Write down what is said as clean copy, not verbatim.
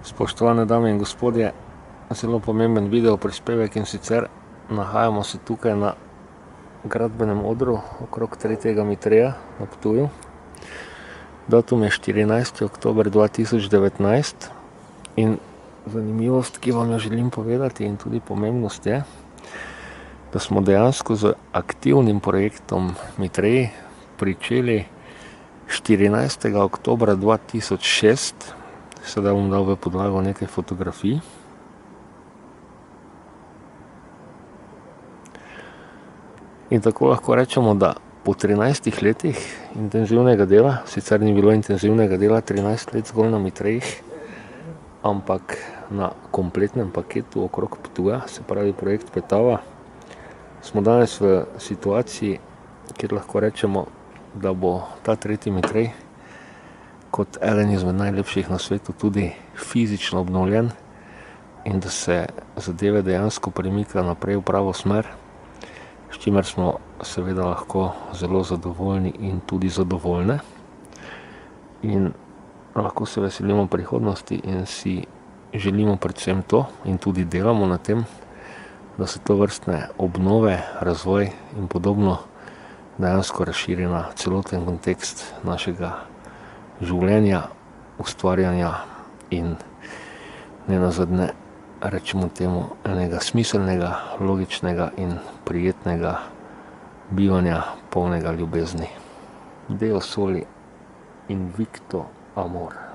Spoštovane dame in gospodje, zelo pomemben video prispevek, in sicer nahajamo se tukaj na gradbenem odru okrog 3. Mitreja na Ptuju. Datum je 14. oktober 2019 in zanimivost, ki vam jo želim povedati, in tudi pomembnost je, da smo dejansko z aktivnim projektom Mitrej pričeli 14. oktobra 2006. Sedaj bom dal v podlago nekaj fotografij. In tako lahko rečemo, da po 13 letih intenzivnega dela, sicer ni bilo intenzivnega dela 13 let zgolj na Mitrejih, ampak na kompletnem paketu okrog Ptuja, se pravi projekt Petava, smo danes v situaciji, kjer lahko rečemo, da bo ta 3. Mitrej kot eden izmed najlepših na svetu tudi fizično obnovljen in da se zadeve dejansko premika naprej v pravo smer, s čimer smo seveda lahko zelo zadovoljni in tudi zadovoljne. In lahko se veselimo prihodnosti in si želimo predvsem to, in tudi delamo na tem, da se to vrstne obnove, razvoj in podobno dejansko razširi na celoten kontekst našega življenja, ustvarjanja in nenazadnje, rečemo temu, enega smiselnega, logičnega in prijetnega bivanja, polnega ljubezni. Deo soli invicto amor.